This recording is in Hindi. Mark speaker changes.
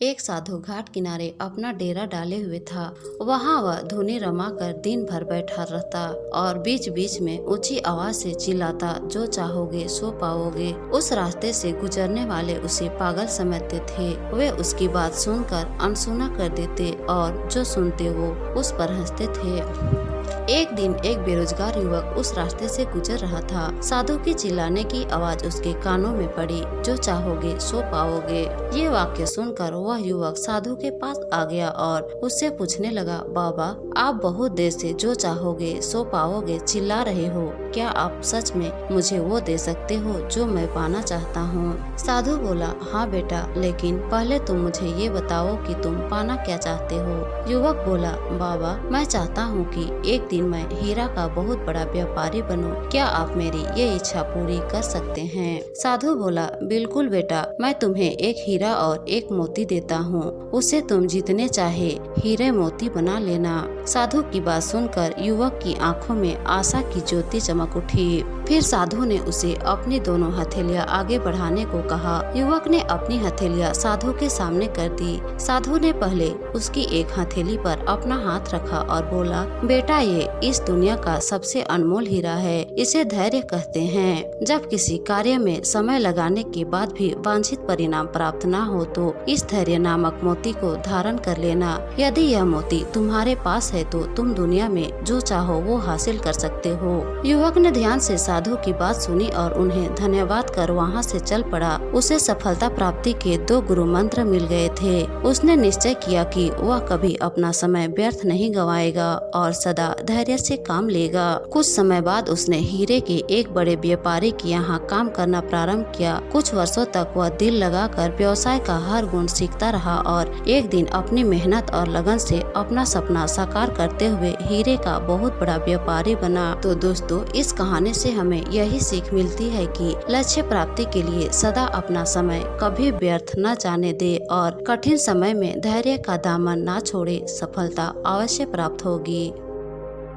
Speaker 1: एक साधु घाट किनारे अपना डेरा डाले हुए था। वहाँ वह धुनी रमा कर दिन भर बैठा रहता और बीच बीच में ऊंची आवाज से चिल्लाता, जो चाहोगे सो पाओगे। उस रास्ते से गुजरने वाले उसे पागल समझते थे। वे उसकी बात सुनकर अनसुना कर देते और जो सुनते वो उस पर हंसते थे। एक दिन एक बेरोजगार युवक उस रास्ते से गुजर रहा था। साधु की चिल्लाने की आवाज उसके कानों में पड़ी, जो चाहोगे सो पाओगे। ये वाक्य सुनकर वह युवक साधु के पास आ गया और उससे पूछने लगा, बाबा आप बहुत देर से जो चाहोगे सो पाओगे चिल्ला रहे हो, क्या आप सच में मुझे वो दे सकते हो जो मैं पाना चाहता हूँ? साधु बोला, हाँ बेटा, लेकिन पहले तुम मुझे ये बताओ कि तुम पाना क्या चाहते हो। युवक बोला, बाबा मैं चाहता हूँ कि एक दिन मैं हीरा का बहुत बड़ा व्यापारी बनूं। क्या आप मेरी ये इच्छा पूरी कर सकते हैं? साधु बोला, बिल्कुल बेटा, मैं तुम्हें एक हीरा और एक मोती देता हूँ। उसे तुम जितने चाहे हीरे मोती बना लेना। साधु की बात सुनकर युवक की आंखों में आशा की ज्योति चमक उठी। फिर साधु ने उसे अपनी दोनों हथेलियां आगे बढ़ाने को कहा। युवक ने अपनी हथेलियां साधु के सामने कर दी। साधु ने पहले उसकी एक हथेली पर अपना हाथ रखा और बोला, बेटा ये इस दुनिया का सबसे अनमोल हीरा है। इसे धैर्य कहते हैं। जब किसी कार्य में समय लगाने के बाद भी वांछित परिणाम प्राप्त न हो तो इस धैर्य नामक मोती को धारण कर लेना। यदि यह मोती तुम्हारे पास है तो तुम दुनिया में जो चाहो वो हासिल कर सकते हो। युवक ने ध्यान से साधु की बात सुनी और उन्हें धन्यवाद कर वहाँ से चल पड़ा। उसे सफलता प्राप्ति के 2 गुरु मंत्र मिल गए थे। उसने निश्चय किया कि वह कभी अपना समय व्यर्थ नहीं गंवाएगा और सदा धैर्य से काम लेगा। कुछ समय बाद उसने हीरे के एक बड़े व्यापारी के यहाँ काम करना प्रारंभ किया। कुछ वर्षों तक वह दिल लगाकर व्यवसाय का हर गुण सीखता रहा और एक दिन अपनी मेहनत और लगन से अपना सपना साकार करते हुए हीरे का बहुत बड़ा व्यापारी बना। तो दोस्तों, इस कहानी से हमें यही सीख मिलती है कि लक्ष्य प्राप्ति के लिए सदा अपना समय कभी व्यर्थ न जाने दे और कठिन समय में धैर्य का दामन न छोड़े। सफलता अवश्य प्राप्त होगी।